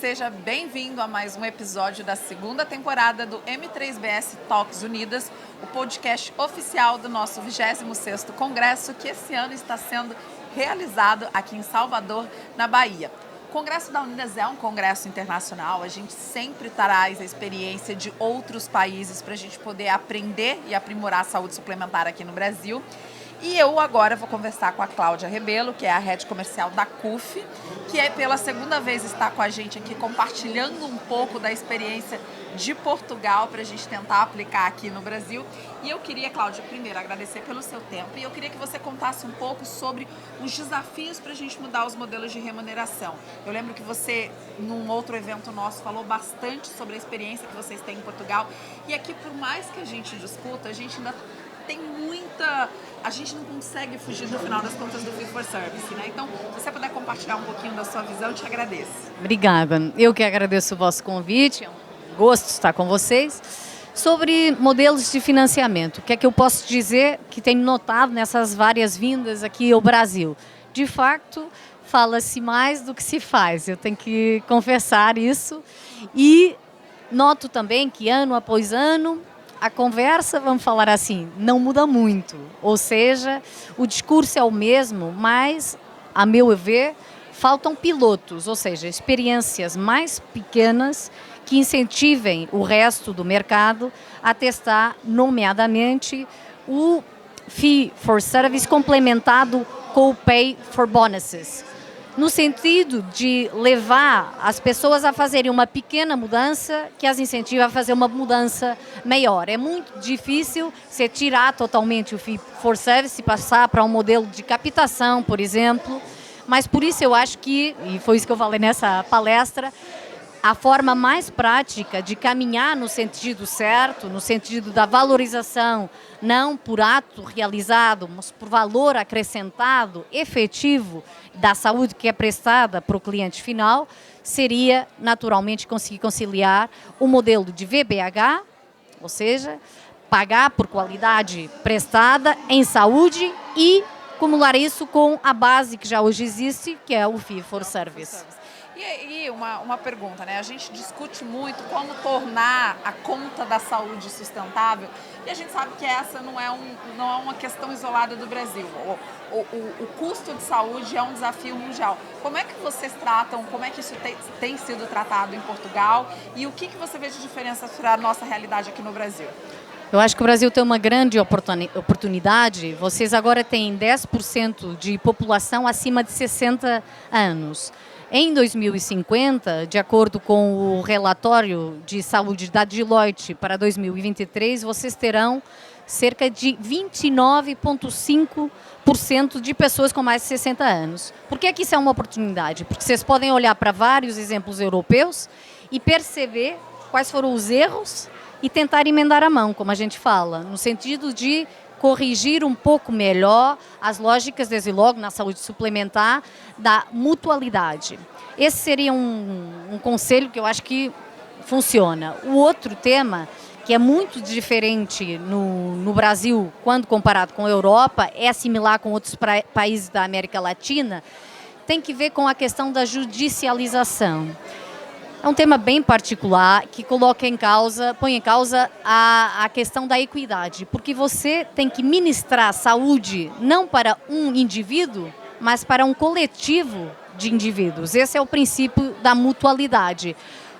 seja bem-vindo a mais um episódio da segunda temporada do M3BS Talks Unidas, o podcast oficial do nosso 26º Congresso, que esse ano está sendo realizado aqui em Salvador, na Bahia. O Congresso da Unidas é um congresso internacional, a gente sempre traz a experiência de outros países para a gente poder aprender e aprimorar a saúde suplementar aqui no Brasil. E eu agora vou conversar com a Cláudia Rebelo, que é a head comercial da CUF, que pela segunda vez está com a gente aqui compartilhando um pouco da experiência de Portugal para a gente tentar aplicar aqui no Brasil. E eu queria, Cláudia, primeiro agradecer pelo seu tempo e eu queria que você contasse um pouco sobre os desafios para a gente mudar os modelos de remuneração. Eu lembro que você, num outro evento nosso, falou bastante sobre a experiência que vocês têm em Portugal. E aqui, por mais que a gente discuta, a gente ainda tem muita... A gente não consegue fugir, no final das contas, do Fee for Service, né? Então, se você puder compartilhar um pouquinho da sua visão, eu te agradeço. Obrigada. Eu que agradeço o vosso convite. É um gosto estar com vocês. Sobre modelos de financiamento, o que é que eu posso dizer que tenho notado nessas várias vindas aqui ao Brasil? De fato, fala-se mais do que se faz. Eu tenho que confessar isso. E noto também que, ano após ano, a conversa, vamos falar assim, não muda muito. Ou seja, o discurso é o mesmo, mas, a meu ver, faltam pilotos, ou seja, experiências mais pequenas que incentivem o resto do mercado a testar, nomeadamente, o Fee for Service complementado com o Pay for Bonuses, no sentido de levar as pessoas a fazerem uma pequena mudança que as incentiva a fazer uma mudança maior. É muito difícil você tirar totalmente o Fee for Service e passar para um modelo de captação, por exemplo, mas por isso eu acho que, e foi isso que eu falei nessa palestra, a forma mais prática de caminhar no sentido certo, no sentido da valorização, não por ato realizado, mas por valor acrescentado, efetivo, da saúde que é prestada para o cliente final, seria naturalmente conseguir conciliar o modelo de VBH, ou seja, pagar por qualidade prestada em saúde e acumular isso com a base que já hoje existe, que é o Fee for Service. E uma pergunta, né? A gente discute muito como tornar a conta da saúde sustentável e a gente sabe que essa não é uma questão isolada do Brasil. O custo de saúde é um desafio mundial. Como é que vocês tratam, como é que isso tem sido tratado em Portugal e o que você vê de diferença para a nossa realidade aqui no Brasil? Eu acho que o Brasil tem uma grande oportunidade. Vocês agora têm 10% de população acima de 60 anos. Em 2050, de acordo com o relatório de saúde da Deloitte para 2023, vocês terão cerca de 29,5% de pessoas com mais de 60 anos. Por que isso é uma oportunidade? Porque vocês podem olhar para vários exemplos europeus e perceber quais foram os erros e tentar emendar a mão, como a gente fala, no sentido de corrigir um pouco melhor as lógicas, desde logo, na saúde suplementar, da mutualidade. Esse seria um conselho que eu acho que funciona. O outro tema, que é muito diferente no Brasil, quando comparado com a Europa, é similar com outros países da América Latina, tem que ver com a questão da judicialização. É um tema bem particular que põe em causa a questão da equidade, porque você tem que ministrar saúde não para um indivíduo, mas para um coletivo de indivíduos. Esse é o princípio da mutualidade.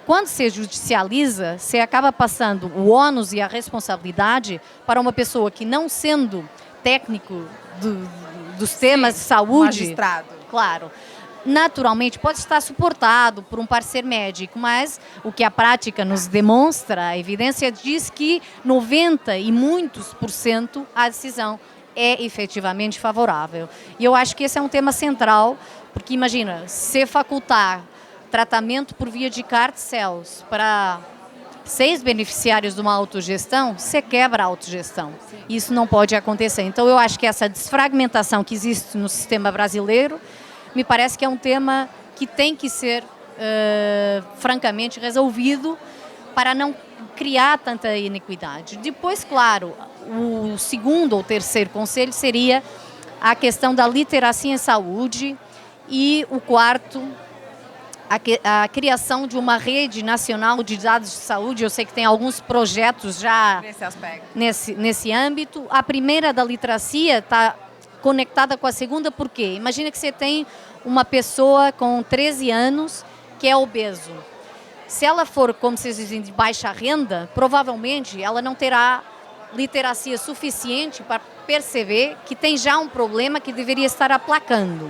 Quando se judicializa, você acaba passando o ônus e a responsabilidade para uma pessoa que, não sendo técnico dos temas de saúde... Magistrado. Claro. Naturalmente pode estar suportado por um parceiro médico, mas o que a prática nos demonstra, a evidência diz que 90% e muitos por cento a decisão é efetivamente favorável. E eu acho que esse é um tema central, porque imagina, se facultar tratamento por via de CAR-T cells para 6 beneficiários de uma autogestão, você quebra a autogestão. Isso não pode acontecer. Então eu acho que essa desfragmentação que existe no sistema brasileiro me parece que é um tema que tem que ser, francamente, resolvido para não criar tanta inequidade. Depois, claro, o segundo ou terceiro conselho seria a questão da literacia em saúde e o quarto, a criação de uma rede nacional de dados de saúde. Eu sei que tem alguns projetos já Nesse aspecto. nesse âmbito. A primeira da literacia está conectada com a segunda, por quê? Imagina que você tem uma pessoa com 13 anos que é obeso. Se ela for, como vocês dizem, de baixa renda, provavelmente ela não terá literacia suficiente para perceber que tem já um problema que deveria estar aplacando.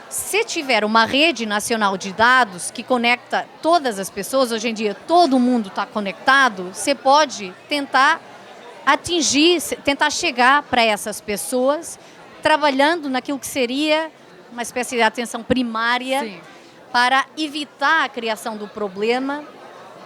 Se tiver uma rede nacional de dados que conecta todas as pessoas, hoje em dia todo mundo está conectado, você pode tentar atingir, tentar chegar para essas pessoas, trabalhando naquilo que seria uma espécie de atenção primária. Sim. Para evitar a criação do problema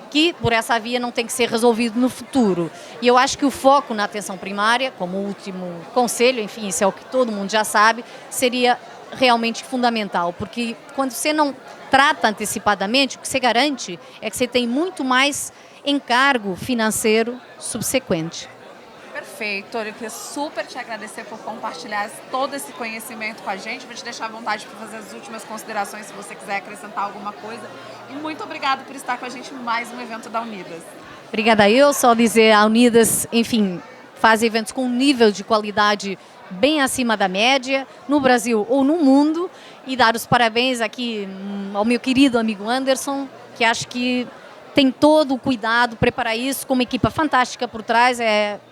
que, por essa via, não tem que ser resolvido no futuro. E eu acho que o foco na atenção primária, como último conselho, enfim, isso é o que todo mundo já sabe, seria realmente fundamental, porque quando você não trata antecipadamente, o que você garante é que você tem muito mais encargo financeiro subsequente. Perfeito, eu queria super te agradecer por compartilhar todo esse conhecimento com a gente. Vou te deixar à vontade para fazer as últimas considerações, se você quiser acrescentar alguma coisa. E muito obrigada por estar com a gente em mais um evento da Unidas. Obrigada eu, só dizer, a Unidas, enfim, faz eventos com um nível de qualidade bem acima da média, no Brasil ou no mundo, e dar os parabéns aqui ao meu querido amigo Anderson, que acho que tem todo o cuidado, preparar isso com uma equipe fantástica por trás,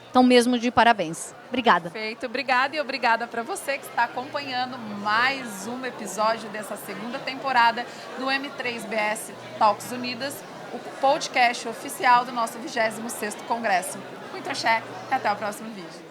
então mesmo de parabéns. Obrigada. Perfeito, obrigada e obrigada para você que está acompanhando mais um episódio dessa segunda temporada do M3BS Talks Unidas, o podcast oficial do nosso 26º Congresso. Muito axé e até o próximo vídeo.